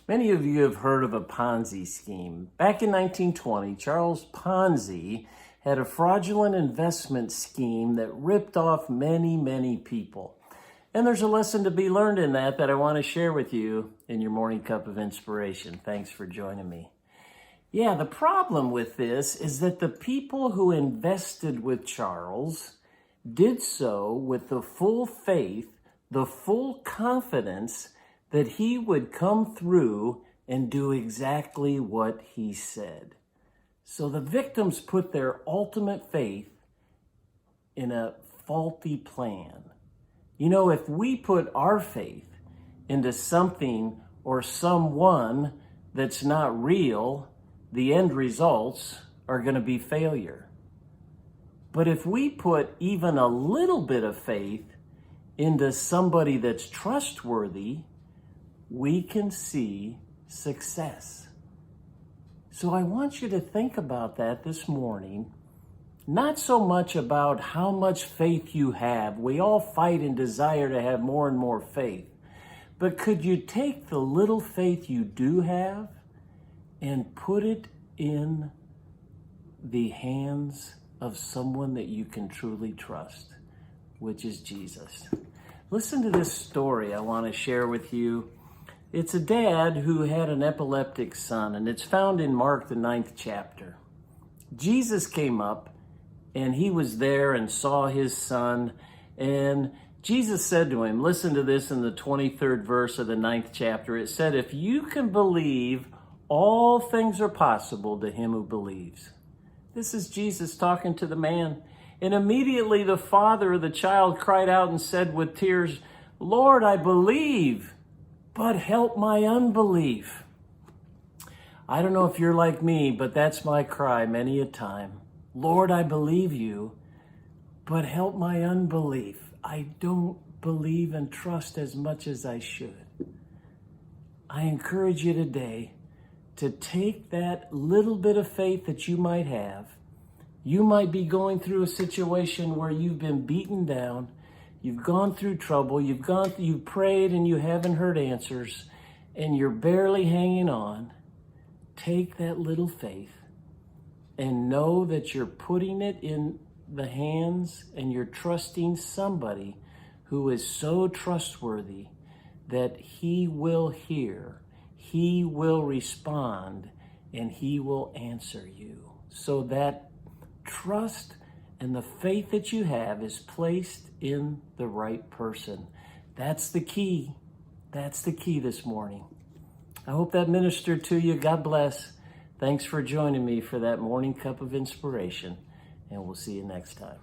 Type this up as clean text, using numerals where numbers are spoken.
Many of you have heard of a Ponzi scheme. Back in 1920, Charles Ponzi had a fraudulent investment scheme that ripped off many people. And there's a lesson to be learned in that I want to share with you in your morning cup of inspiration. Thanks for joining me. Yeah, the problem with this is that the people who invested with Charles did so with the full faith, the full confidence that he would come through and do exactly what he said. So the victims put their ultimate faith in a faulty plan. You know, if we put our faith into something or someone that's not real, the end results are going to be failure. But if we put even a little bit of faith into somebody that's trustworthy, we can see success. So I want you to think about that this morning, not so much about how much faith you have. We all fight and desire to have more and more faith. But could you take the little faith you do have and put it in the hands of someone that you can truly trust, which is Jesus? Listen to this story I want to share with you. It's a dad who had an epileptic son, and it's found in Mark, the 9th chapter. Jesus came up, and he was there and saw his son, and Jesus said to him, listen to this in the 23rd verse of the 9th chapter. It said, if you can believe, all things are possible to him who believes. This is Jesus talking to the man. And immediately the father of the child cried out and said with tears, Lord, I believe, but help my unbelief. I don't know if you're like me, but that's my cry many a time. Lord, I believe you, but help my unbelief. I don't believe and trust as much as I should. I encourage you today to take that little bit of faith that you might have. You might be going through a situation where you've been beaten down. You've gone through trouble. You've prayed and you haven't heard answers, and you're barely hanging on. Take that little faith and know that you're putting it in the hands and you're trusting somebody who is so trustworthy that he will hear, he will respond, and he will answer you. So that trust and the faith that you have is placed in the right person. That's the key. That's the key this morning. I hope that ministered to you. God bless. Thanks for joining me for that morning cup of inspiration, and we'll see you next time.